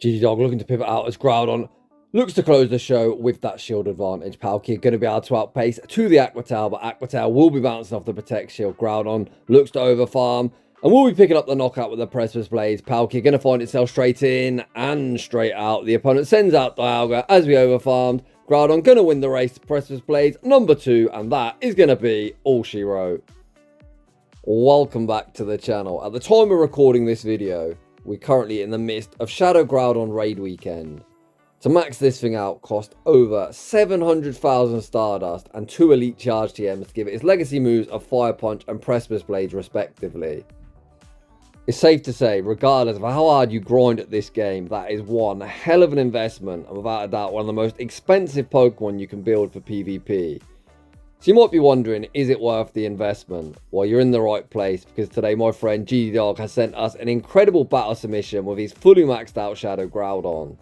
GG Dog looking to pivot out as Groudon looks to close the show with that shield advantage. Palkia going to be able to outpace to the Aqua Tail, but Aqua Tail will be bouncing off the Protect Shield. Groudon looks to overfarm and will be picking up the knockout with the Precipice Blades. Palkia going to find itself straight in and straight out. The opponent sends out Dialga as we overfarmed. Groudon going to win the race to Precipice Blades number 2, and that is going to be all she wrote. Welcome back to the channel. At the time of recording this video, we're currently in the midst of Shadow Groudon raid weekend. To max this thing out cost over 700,000 Stardust and 2 Elite Charge TMs to give it its legacy moves of Fire Punch and Precipice Blades respectively. It's safe to say, regardless of how hard you grind at this game, that is one hell of an investment and without a doubt one of the most expensive Pokemon you can build for PvP. So you might be wondering, is it worth the investment? Well, you're in the right place because today my friend GG Dog has sent us an incredible battle submission with his fully maxed out Shadow Groudon.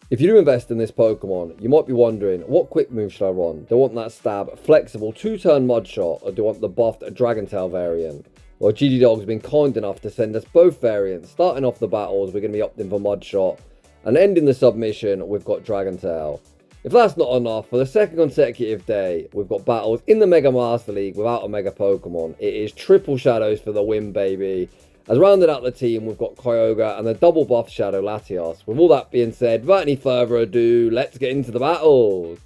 If you do invest in this Pokemon, you might be wondering, what quick move should I run? Do I want that stab, flexible 2-turn mud shot, or do I want the buffed Dragon Tail variant? Well, GG Dog's been kind enough to send us both variants. Starting off the battles, we're going to be opting for mud shot, and ending the submission, we've got Dragon Tail. If that's not enough, for the second consecutive day, we've got battles in the Mega Master League without a Mega Pokemon. It is triple shadows for the win, baby. As rounded out the team, we've got Kyogre and the double buff Shadow Latios. With all that being said, without any further ado, let's get into the battles.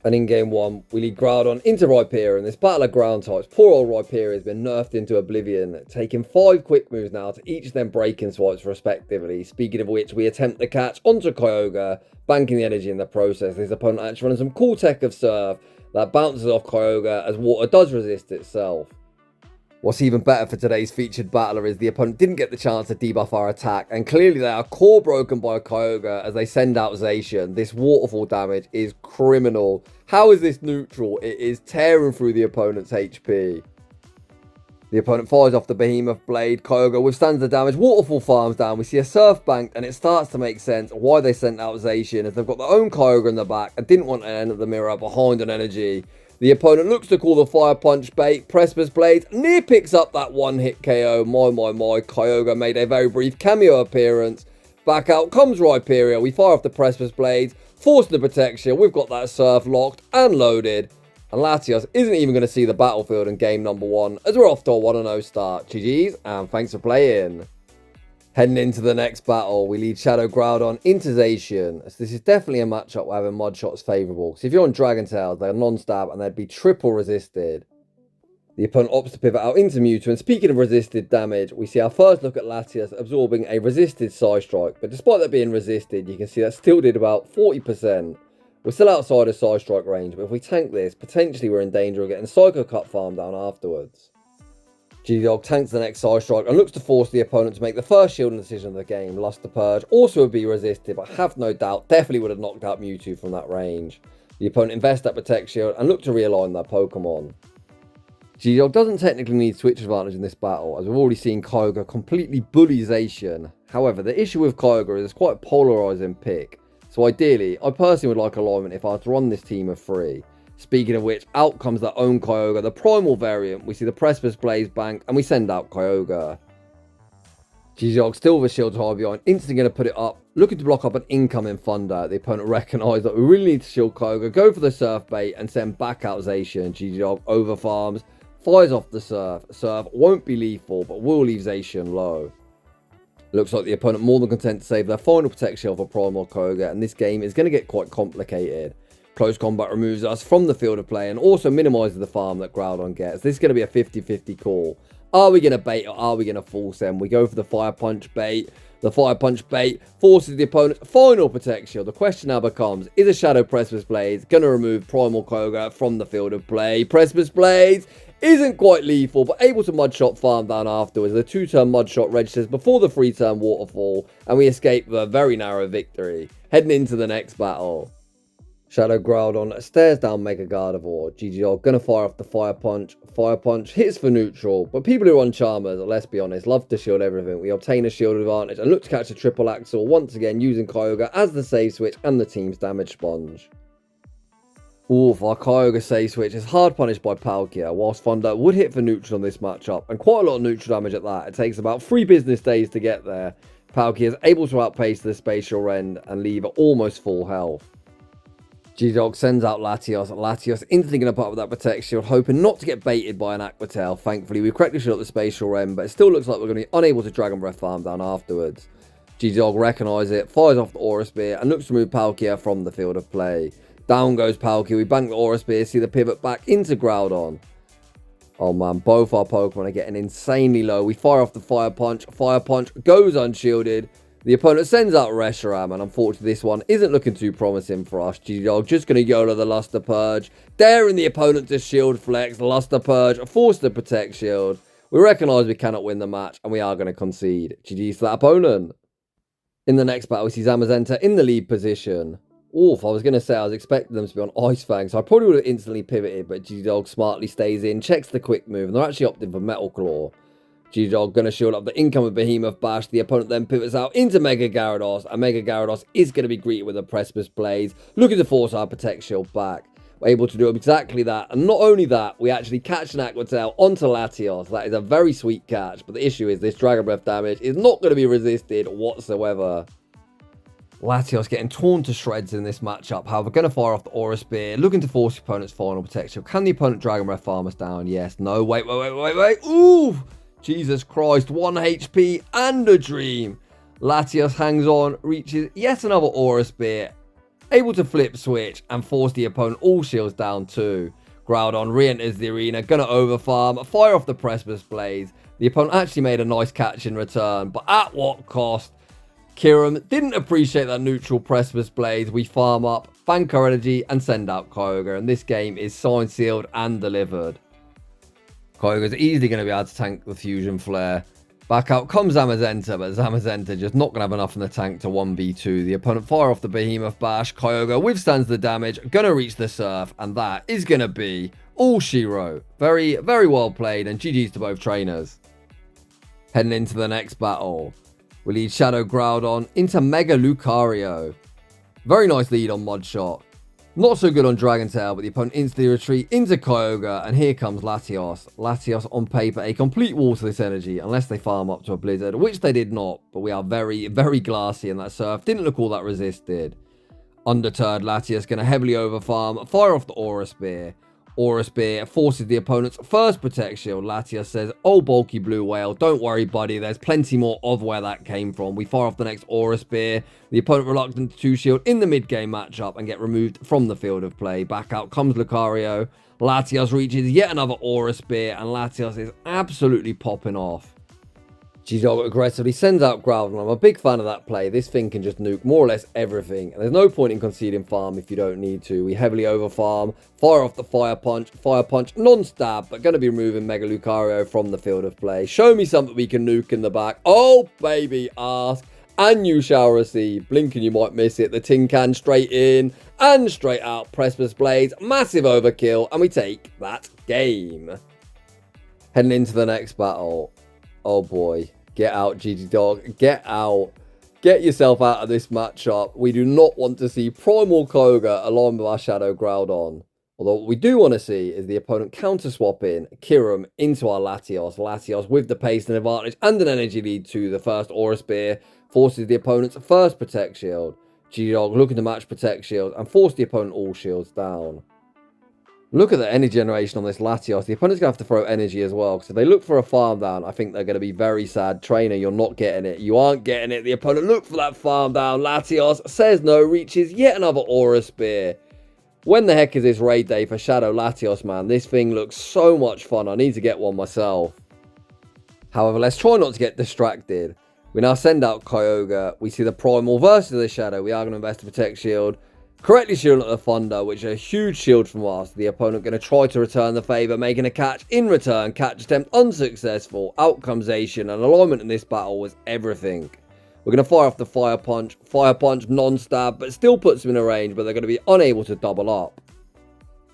And in game 1, we lead Groudon into Rhyperior in this battle of ground types. Poor old Rhyperior has been nerfed into oblivion, taking 5 quick moves now to each of them breaking swipes respectively. Speaking of which, we attempt the catch onto Kyogre, banking the energy in the process. His opponent actually running some cool tech of Surf that bounces off Kyogre as water does resist itself. What's even better for today's featured battler is the opponent didn't get the chance to debuff our attack, and clearly they are core broken by Kyogre as they send out Zacian. This waterfall damage is criminal. How is this neutral? It is tearing through the opponent's HP. The opponent fires off the Behemoth Blade. Kyogre withstands the damage. Waterfall farms down. We see a Surf banked, and it starts to make sense why they sent out Zacian, as they've got their own Kyogre in the back and didn't want to end the mirror behind an energy. The opponent looks to call the Fire Punch bait. Precipice Blades near picks up that one-hit KO. My. Kyogre made a very brief cameo appearance. Back out comes Rhyperior. We fire off the Precipice Blades, forcing the protection. We've got that Surf locked and loaded. And Latios isn't even going to see the battlefield in game number 1, as we're off to a 1-0 start. GG's, and thanks for playing. Heading into the next battle, we lead Shadow Groudon into Zacian. So this is definitely a matchup where having mud shots favourable. So if you're on Dragon Tails, they're non-stab and they'd be triple resisted. The opponent opts to pivot out into Mewtwo, and speaking of resisted damage, we see our first look at Latios absorbing a resisted Psy Strike. But despite that being resisted, you can see that still did about 40%. We're still outside of Psy Strike range, but if we tank this, potentially we're in danger of getting Psycho Cut farm down afterwards. GG Dog tanks the next Psy Strike and looks to force the opponent to make the first shielding decision of the game. Luster Purge also would be resisted, but have no doubt definitely would have knocked out Mewtwo from that range. The opponent invests that Protect Shield and look to realign their Pokemon. GG Dog doesn't technically need switch advantage in this battle, as we've already seen Kyogre completely bully Zacian. However, the issue with Kyogre is it's quite a polarising pick. So ideally, I personally would like alignment if I had to run this team of 3. Speaking of which, out comes their own Kyogre, the Primal variant. We see the Precipice Blades bank, and we send out Kyogre. GG Dog still with shield high behind, instantly going to put it up, looking to block up an incoming Thunder. The opponent recognised that we really need to shield Kyogre, go for the Surf bait, and send back out Zacian. GG Dog overfarms, fires off the Surf. Surf won't be lethal, but will leave Zacian low. Looks like the opponent more than content to save their final Protect Shield for Primal Kyogre, and this game is going to get quite complicated. Close combat removes us from the field of play and also minimises the farm that Groudon gets. This is going to be a 50-50 call. Are we going to bait or are we going to force them? We go for the Fire Punch bait. The Fire Punch bait forces the opponent's final Protect Shield. The question now becomes, is a Shadow Precipice Blades going to remove Primal Kyogre from the field of play? Precipice Blades isn't quite lethal, but able to mud shot farm down afterwards. The 2-turn mud shot registers before the 3-turn waterfall, and we escape with a very narrow victory. Heading into the next battle. Shadow Groudon stares down Mega Gardevoir. GG Dog gonna fire off the Fire Punch. Fire Punch hits for neutral, but people who run Charmers, let's be honest, love to shield everything. We obtain a shield advantage and look to catch a triple axle once again using Kyogre as the save switch and the team's damage sponge. Oof, our Kyogre save switch is hard punished by Palkia, whilst Thunder would hit for neutral on this matchup, and quite a lot of neutral damage at that. It takes about 3 business days to get there. Palkia is able to outpace the Spatial Rend and leave almost full health. G-Dog sends out Latios. Latios instantly going to put up with that Protect Shield, hoping not to get baited by an Aqua Tail. Thankfully, we correctly shot the Spatial Rend, but it still looks like we're going to be unable to Dragon Breath farm down afterwards. G-Dog recognises it, fires off the Aura Spear, and looks to move Palkia from the field of play. Down goes Palkia. We bank the Aura Spear, see the pivot back into Groudon. Oh man, both our Pokemon are getting insanely low. We fire off the Fire Punch. Fire Punch goes unshielded. The opponent sends out Reshiram, and unfortunately this one isn't looking too promising for us. G-Dog just going to YOLO the Luster Purge, daring the opponent to Shield Flex. Luster Purge, forced to Protect Shield. We recognise we cannot win the match, and we are going to concede. GG's to that opponent. In the next battle, we see Zamazenta in the lead position. Oof, I was going to say I was expecting them to be on Ice Fang, so I probably would have instantly pivoted, but G-Dog smartly stays in, checks the quick move, and they're actually opting for Metal Claw. G-Dog going to shield up the incoming Behemoth Bash. The opponent then pivots out into Mega Gyarados, and Mega Gyarados is going to be greeted with a Precipice Blades, looking to force our Protect Shield back. We're able to do exactly that, and not only that, we actually catch an Aqua Tail onto Latios. That is a very sweet catch, but the issue is this Dragon Breath damage is not going to be resisted whatsoever. Latios getting torn to shreds in this matchup. However, going to fire off the Aura Spear, looking to force the opponent's final protection. Can the opponent Dragon Breath farm us down? Yes. No. Wait. Ooh! Jesus Christ. 1 HP and a dream. Latios hangs on, reaches yet another Aura Spear. Able to flip switch and force the opponent all shields down too. Groudon re-enters the arena. Going to overfarm. Fire off the Precipice Blades. The opponent actually made a nice catch in return. But at what cost? Kiram didn't appreciate that neutral Precipice Blades. We farm up, bank our energy, and send out Kyogre. And this game is signed, sealed, and delivered. Kyogre's easily going to be able to tank the Fusion Flare. Back out comes Zamazenta, but Zamazenta just not going to have enough in the tank to 1v2. The opponent fire off the Behemoth Bash. Kyogre withstands the damage, going to reach the Surf, and that is going to be all she wrote. Very, very well played, and GG's to both trainers. Heading into the next battle. We lead Shadow Groudon into Mega Lucario. Very nice lead on Mud Shot. Not so good on Dragon Tail, but the opponent instantly retreat into Kyogre, and here comes Latios. Latios on paper, a complete wall to this energy, unless they farm up to a Blizzard, which they did not, but we are very, very glassy, and that Surf didn't look all that resisted. Undeterred, Latios going to heavily overfarm, fire off the Aura Spear. Aura Spear forces the opponent's first Protect Shield. Latios says, oh, bulky blue whale, don't worry, buddy. There's plenty more of where that came from. We fire off the next Aura Spear. The opponent reluctant to 2-shield in the mid-game matchup and get removed from the field of play. Back out comes Lucario. Latios reaches yet another Aura Spear, and Latios is absolutely popping off. G-Dog aggressively sends out Groudon. I'm a big fan of that play. This thing can just nuke more or less everything. And there's no point in conceding farm if you don't need to. We heavily overfarm. Fire off the Fire Punch. Fire Punch non-stab, but going to be removing Mega Lucario from the field of play. Show me something we can nuke in the back. Oh, baby, ask. And you shall receive. Blink and you might miss it. The tin can straight in and straight out. Precipice Blades. Massive overkill. And we take that game. Heading into the next battle. Oh, boy. Get out, G-Dog. Get out. Get yourself out of this matchup. We do not want to see Primal Kyogre along with our Shadow Groudon. Although what we do want to see is the opponent counter-swapping Kiram into our Latios. Latios with the pace and advantage and an energy lead to the first Aura Spear forces the opponent's first Protect Shield. G-Dog looking to match Protect Shield and force the opponent all shields down. Look at the energy generation on this Latios. The opponent's going to have to throw energy as well. Because if they look for a farm down, I think they're going to be very sad. Trainer, you're not getting it. You aren't getting it. The opponent look for that farm down. Latios says no, reaches yet another Aura Spear. When the heck is this raid day for Shadow Latios, man? This thing looks so much fun. I need to get one myself. However, let's try not to get distracted. We now send out Kyogre. We see the Primal versus the Shadow. We are going to invest a Protect Shield. Correctly shielding at the Thunder, which is a huge shield from us. The opponent going to try to return the favour, making a catch in return. Catch attempt unsuccessful. Out comes Asian, and alignment in this battle was everything. We're going to fire off the Fire Punch. Fire Punch non-stab, but still puts them in a range, but they're going to be unable to double up.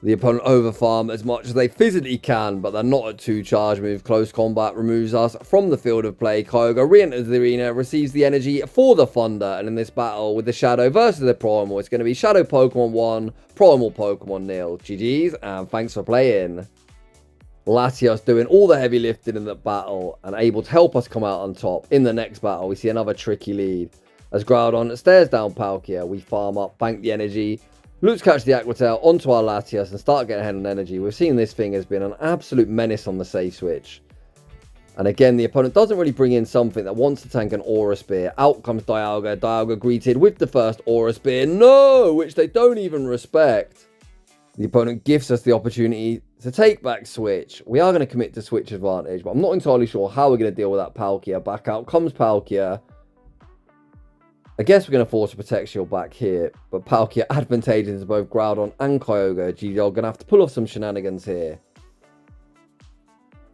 The opponent overfarm as much as they physically can, but they're not at 2 charge move. Close combat removes us from the field of play. Kyogre re-enters the arena, receives the energy for the Thunder, and in this battle with the Shadow versus the Primal, it's going to be Shadow Pokemon 1, Primal Pokemon 0. GG's, and thanks for playing. Latios doing all the heavy lifting in the battle and able to help us come out on top. In the next battle, we see another tricky lead. As Groudon stares down Palkia, we farm up, bank the energy, look to catch the Aqua Tail onto our Latios and start getting ahead on energy. We've seen this thing has been an absolute menace on the safe switch. And again, the opponent doesn't really bring in something that wants to tank an Aura Spear. Out comes Dialga. Dialga greeted with the first Aura Spear. No! Which they don't even respect. The opponent gives us the opportunity to take back Switch. We are going to commit to Switch advantage, but I'm not entirely sure how we're going to deal with that Palkia. Back out comes Palkia. I guess we're going to force a Protect Shield back here, but Palkia advantageous to both Groudon and Kyogre. G-Dog going to have to pull off some shenanigans here.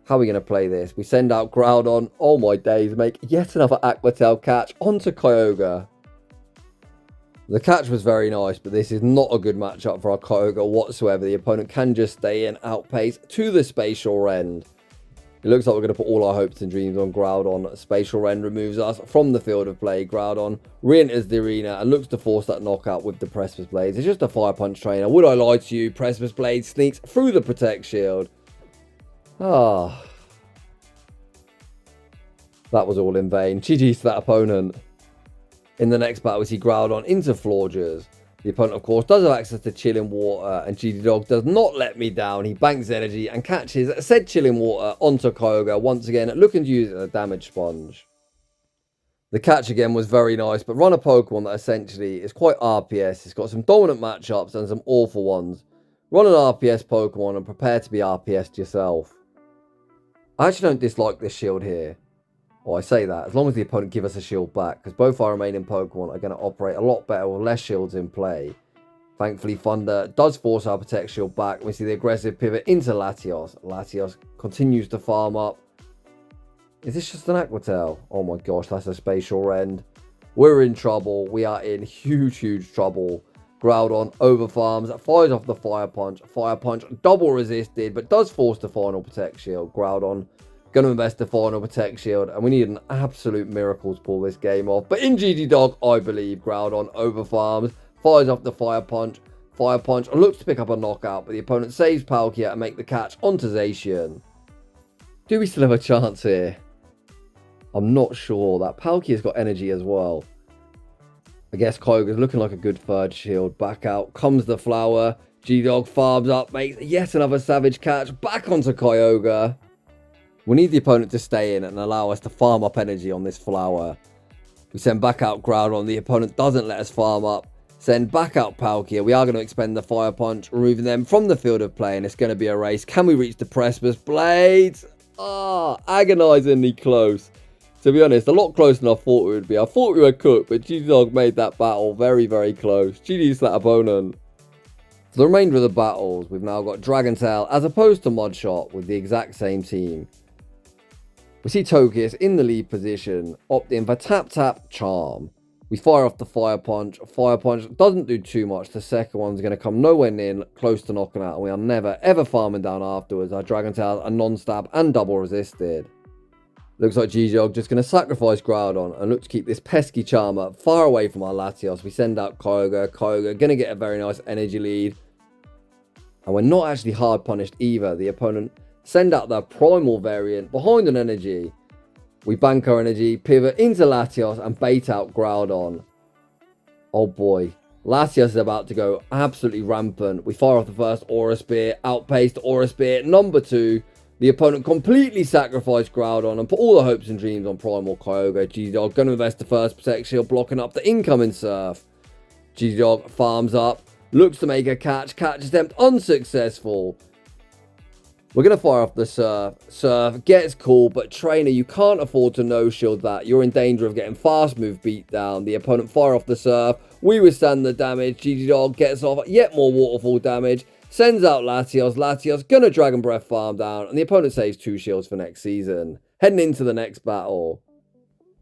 How are we going to play this? We send out Groudon. Oh my days, make yet another Aqua Tail catch onto Kyogre. The catch was very nice, but this is not a good matchup for our Kyogre whatsoever. The opponent can just stay in, outpace to the Spatial Rend. It looks like we're going to put all our hopes and dreams on Groudon. Spatial Rend removes us from the field of play. Groudon re-enters the arena and looks to force that knockout with the Precipice Blades. It's just a Fire Punch trainer. Would I lie to you? Precipice Blades sneaks through the Protect Shield. Ah. That was all in vain. GG's to that opponent. In the next battle, we see Groudon into Florges. The opponent, of course, does have access to Chilling Water, and GD Dog does not let me down. He banks energy and catches said Chilling Water onto Kyogre, once again looking to use it as a damage sponge. The catch again was very nice, but run a Pokemon that essentially is quite RPS. It's got some dominant matchups and some awful ones. Run an RPS Pokemon and prepare to be RPS'd yourself. I actually don't dislike this shield here. Well, I say that, as long as the opponent give us a shield back, because both our remaining Pokemon are going to operate a lot better with less shields in play. Thankfully, Thunder does force our Protect Shield back. We see the aggressive pivot into Latios. Latios continues to farm up. Is this just an Aqua Tail? Oh my gosh, that's a Spatial Rend. We're in trouble. We are in huge trouble. Groudon overfarms, fires off the Fire Punch. Fire Punch double resisted, but does force the final Protect Shield. Groudon going to invest the final Protect Shield, and we need an absolute miracle to pull this game off. But in GG Dog, I believe Groudon overfarms, fires off the Fire Punch. Fire Punch looks to pick up a knockout, but the opponent saves Palkia and make the catch onto Zacian. Do we still have a chance here? I'm not sure. That Palkia's got energy as well. I guess Kyogre's looking like a good third shield. Back out comes the flower. G-Dog farms up, makes yet another savage catch back onto Kyogre. We need the opponent to stay in and allow us to farm up energy on this flower. We send back out Groudon. The opponent doesn't let us farm up. Send back out Palkia. We are going to expend the Fire Punch, removing them from the field of play, and it's going to be a race. Can we reach the Precipice Blades? Agonizingly close. To be honest, a lot closer than I thought we would be. I thought we were cooked, but G-Dog made that battle very close. GG's to that opponent. For the remainder of the battles, we've now got Dragon Tail as opposed to Mudshot with the exact same team. We see Togekiss in the lead position, opting for Tap Charm. We fire off the Fire Punch. Fire Punch doesn't do too much. The second one's going to come nowhere near close to knocking out, and we are never ever farming down afterwards. Our Dragon Tails are non-stab and double resisted. Looks like G-Dog just going to sacrifice Groudon and look to keep this pesky Charmer far away from our Latios. We send out Kyogre. Kyogre going to get a very nice energy lead. And we're not actually hard punished either. The opponent send out the Primal variant behind an energy. We bank our energy, pivot into Latios and bait out Groudon. Oh boy. Latios is about to go absolutely rampant. We fire off the first Aura Spear, outpaced Aura Spear number 2. The opponent completely sacrificed Groudon and put all the hopes and dreams on Primal Kyogre. G-Dog going to invest the first Protect Shield, blocking up the incoming Surf. G-Dog farms up, looks to make a catch. Catch attempt unsuccessful. We're going to fire off the Surf. Surf gets called, but Trainer, you can't afford to no-shield that. You're in danger of getting fast move beat down. The opponent fire off the Surf. We withstand the damage. G-Dog gets off yet more waterfall damage. Sends out Latios. Latios gonna Dragon Breath farm down, and the opponent saves 2 shields for next season. Heading into the next battle.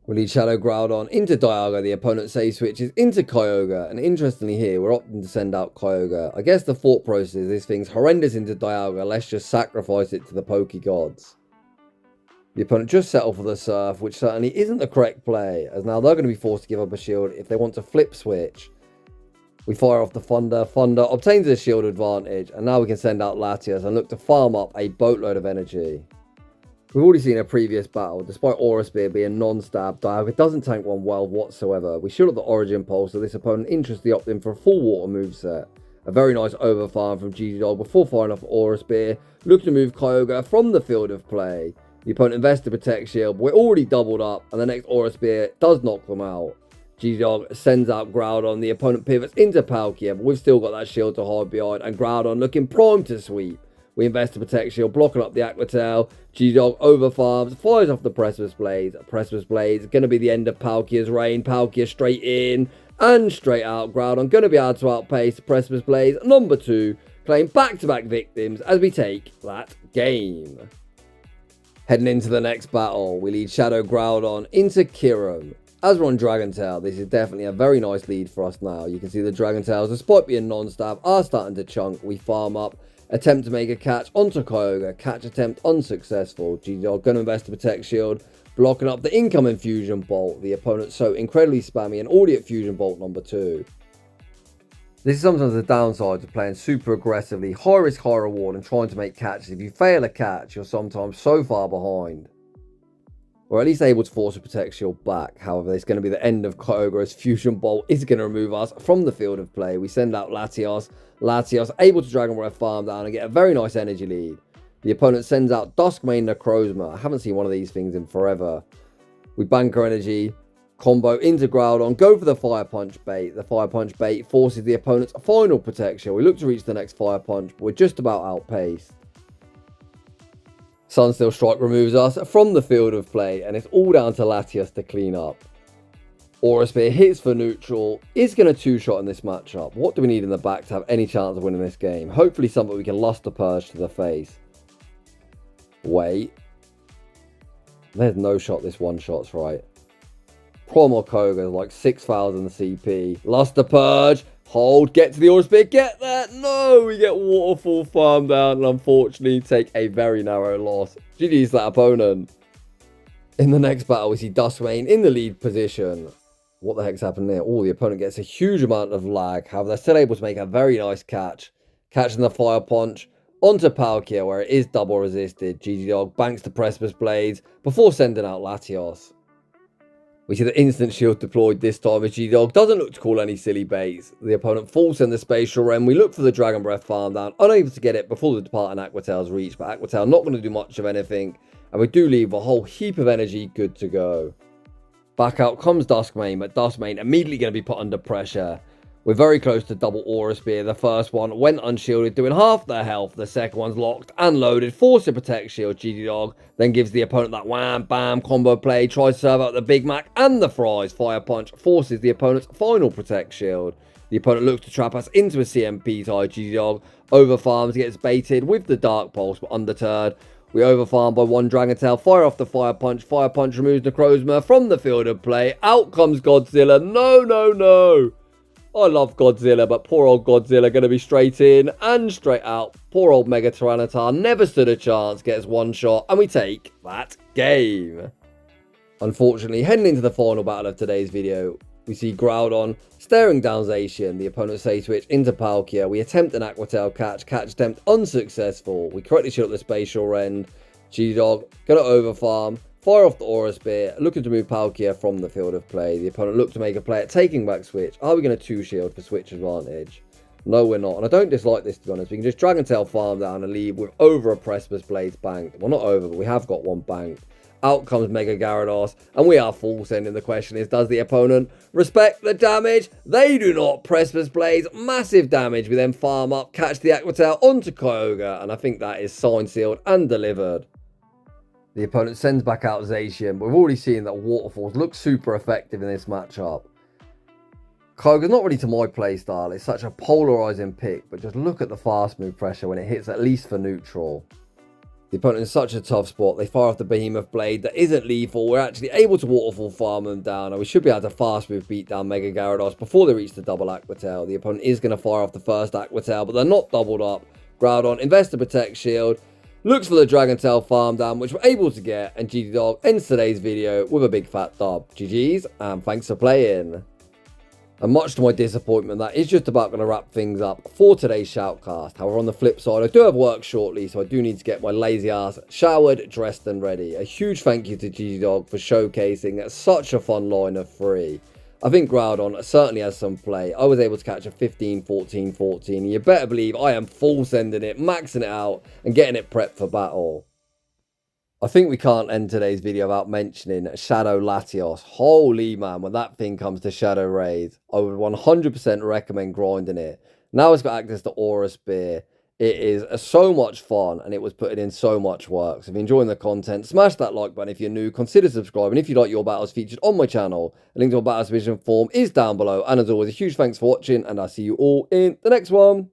We lead Shadow Groudon into Dialga. The opponent save switches into Kyogre. And interestingly here, we're opting to send out Kyogre. I guess the thought process is this thing's horrendous into Dialga. Let's just sacrifice it to the Poke Gods. The opponent just settled for the Surf, which certainly isn't the correct play, as now they're going to be forced to give up a shield if they want to flip switch. We fire off the Thunder. Thunder obtains a shield advantage, and now we can send out Latios and look to farm up a boatload of energy. We've already seen a previous battle. Despite Aura Spear being non-stab dive, it doesn't tank one well whatsoever. We shield up the Origin Pulse, so this opponent interestingly opted in for a full water moveset. A very nice overfarm from GG Dog before firing off Aura Spear. Look to move Kyogre from the field of play. The opponent invests to Protect Shield. We're already doubled up, and the next Aura Spear does knock them out. GG Dog sends out Groudon. The opponent pivots into Palkia, but we've still got that shield to hide behind, and Groudon looking primed to sweep. We invest to Protect Shield, blocking up the Aqua Tail. GG-Dog overfarms, fires off the Precipice Blades. Precipice Blades going to be the end of Palkia's reign. Palkia straight in and straight out. Groudon going to be able to outpace Precipice Blades. Number 2, claim back-to-back victims as we take that game. Heading into the next battle, we lead Shadow Groudon into Kyurem. As we're on Dragon Tail, this is definitely a very nice lead for us now. You can see the Dragon Tails, despite being non-stab, are starting to chunk. We farm up. Attempt to make a catch onto Kyogre. Catch attempt unsuccessful. GG going to invest to Protect Shield. Blocking up the incoming Fusion Bolt. The opponent so incredibly spammy and already at Fusion Bolt number 2. This is sometimes the downside to playing super aggressively, high risk, high reward and trying to make catches. If you fail a catch, you're sometimes so far behind. Or at least able to force a Protect Shield back. However, it's going to be the end of Kyogre's Fusion Bolt is going to remove us from the field of play. We send out Latios. Latios able to Dragon Breath farm down and get a very nice energy lead. The opponent sends out Duskmane Necrozma. I haven't seen one of these things in forever. We bank our energy, combo into Groudon, go for the Fire Punch bait. The Fire Punch bait forces the opponent's final protection. We look to reach the next Fire Punch, but we're just about outpaced. Sunsteel Strike removes us from the field of play, and it's all down to Latios to clean up. Aura Spear hits for neutral, is going to two-shot in this matchup. What do we need in the back to have any chance of winning this game? Hopefully something we can Luster Purge to the face. Wait. There's no shot this one-shot's right. Primal Kyogre is like 6,000 CP. Luster Purge. Hold, get to the Aura Spear, get that! No, we get Waterfall farm down and unfortunately take a very narrow loss. GG's that opponent. In the next battle, we see Duskmane in the lead position. What the heck's happened there? Oh, the opponent gets a huge amount of lag. However, they're still able to make a very nice catch. Catching the Fire Punch onto Palkia where it is double resisted. GG banks the Precipice Blades before sending out Latios. We see the instant shield deployed this time as GG doesn't look to call any silly baits. The opponent falls in the Spatial Realm. We look for the Dragon Breath farm down, unable to get it before the departing Aqua Tail's reach, but Aqua Tail not going to do much of anything, and we do leave a whole heap of energy good to go. Back out comes Duskmane, but Duskmane immediately going to be put under pressure. We're very close to double Aura Spear. The first one went unshielded, doing half their health. The second one's locked and loaded. Force to Protect Shield. GG then gives the opponent that wham, bam combo play. Tries to serve out the Big Mac and the fries. Fire Punch forces the opponent's final Protect Shield. The opponent looks to trap us into a CMP tie. GG overfarms, gets baited with the Dark Pulse, but undeterred. We overfarm by one Dragon Tail. Fire off the Fire Punch. Fire Punch removes Necrozma from the field of play. Out comes Godzilla. No, no, no. I love Godzilla, but poor old Godzilla going to be straight in and straight out. Poor old Mega Tyranitar never stood a chance, gets one shot, and we take that game. Unfortunately, heading into the final battle of today's video, we see Groudon staring down Zacian. The opponent say switch into Palkia. We attempt an Aqua Tail catch attempt unsuccessful. We correctly shoot up the Spatial Rend. GG going to overfarm. Fire off the Aura Spear, looking to move Palkia from the field of play. The opponent looked to make a play at taking back switch. Are we going to two-shield for switch advantage? No, we're not. And I don't dislike this, to be honest. We can just Dragon Tail farm down and leave with over a Precipice Blades banked. Well, not over, but we have got one banked. Out comes Mega Gyarados, and we are full sending. The question is, does the opponent respect the damage? They do not. Precipice Blades, massive damage. We then farm up, catch the Aqua Tail onto Kyogre, and I think that is signed, sealed, and delivered. The opponent sends back out Zacian, but we've already seen that Waterfalls look super effective in this matchup. Kyogre's not really to my playstyle. It's such a polarizing pick, but just look at the fast move pressure when it hits at least for neutral. The opponent is such a tough spot. They fire off the Behemoth Blade that isn't lethal. We're actually able to Waterfall farm them down, and we should be able to fast move beat down Mega Gyarados before they reach the double Aqua Tail. The opponent is going to fire off the first Aqua Tail, but they're not doubled up. Groudon invests to Protect Shield. Looks for the Dragon Tail farm down, which we're able to get, and GG ends today's video with a big fat dub. GG's, and thanks for playing. And much to my disappointment, that is just about going to wrap things up for today's shoutcast. However, on the flip side, I do have work shortly, so I do need to get my lazy ass showered, dressed and ready. A huge thank you to G-Dog for showcasing such a fun line of 3. I think Groudon certainly has some play. I was able to catch a 15, 14, 14. And you better believe I am full sending it, maxing it out and getting it prepped for battle. I think we can't end today's video without mentioning Shadow Latios. Holy man, when that thing comes to Shadow Raid, I would 100% recommend grinding it. Now it's got access to Aura Spear. It is so much fun and it was putting in so much work. So if you're enjoying the content, smash that like button. If you're new, consider subscribing. If you like your battles featured on my channel, a link to my battle submission form is down below. And as always, a huge thanks for watching and I'll see you all in the next one.